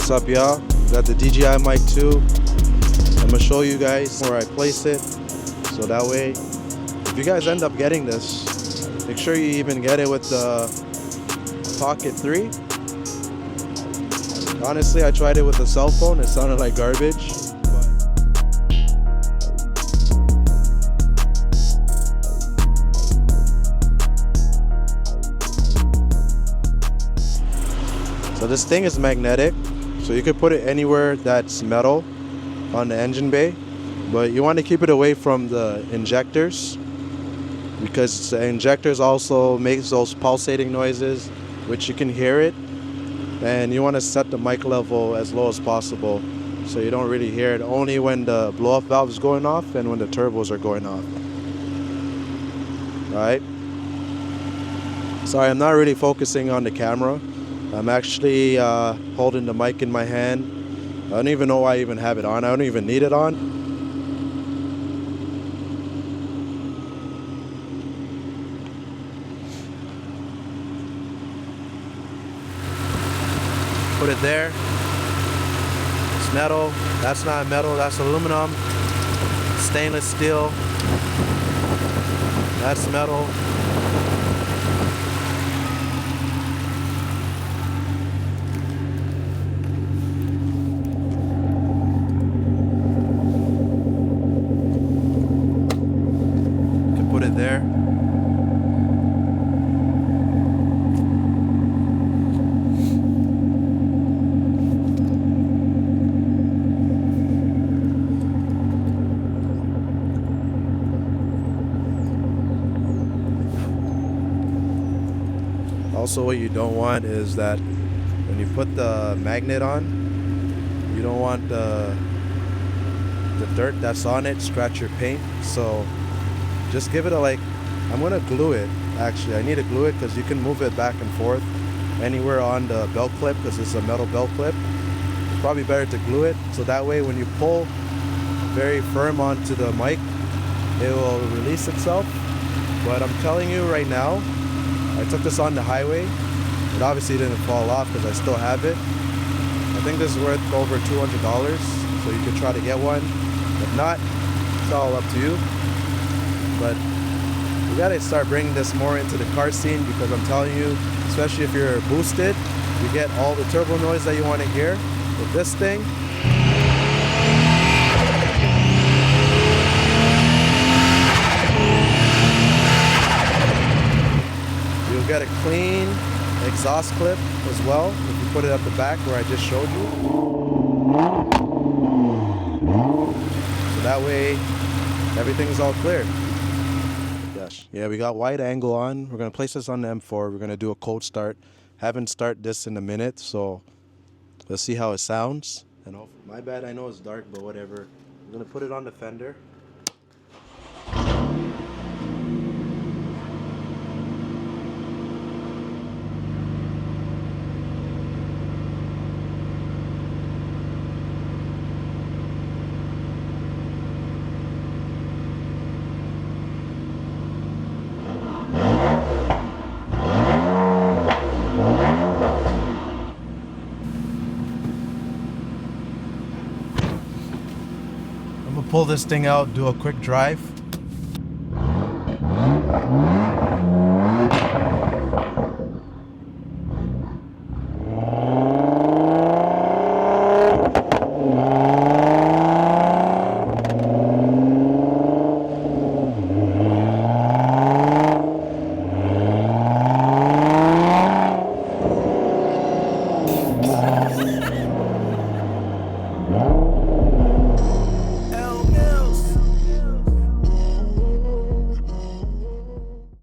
What's up, y'all? Got the DJI mic 2. I'm gonna show you guys where I place it, so that way if you guys end up getting this, make sure you even get it with the Pocket 3. Honestly, I tried it with a cell phone, it sounded like garbage. So this thing is magnetic, so you could put it anywhere that's metal on the engine bay, but you want to keep it away from the injectors, because the injectors also makes those pulsating noises, which you can hear it, and you want to set the mic level as low as possible so you don't really hear it, only when the blow-off valve is going off and when the turbos are going off. Alright, sorry, I'm not really focusing on the camera. I'm actually holding the mic in my hand. I don't even know why I even have it on. I don't even need it on. Put it there. It's metal. That's not metal, that's aluminum. Stainless steel. That's metal. There. Also, what you don't want is that when you put the magnet on, you don't want the dirt that's on it scratch your paint. So just give it a I'm gonna glue it. Actually, I need to glue it because you can move it back and forth anywhere on the belt clip, because it's a metal belt clip. It's probably better to glue it, so that way when you pull very firm onto the mic, it will release itself. But I'm telling you right now, I took this on the highway. It obviously didn't fall off because I still have it. I think this is worth over $200, so you could try to get one. If not, it's all up to you. But we gotta start bringing this more into the car scene, because I'm telling you, especially if you're boosted, you get all the turbo noise that you want to hear. With this thing, you'll get a clean exhaust clip as well if you put it at the back where I just showed you. So that way everything's all clear. Yeah, we got wide angle on. We're gonna place this on the M4. We're gonna do a cold start. Haven't started this in a minute, so let's see how it sounds. And my bad, I know it's dark, but whatever. I'm gonna put it on the fender. Pull this thing out, do a quick drive.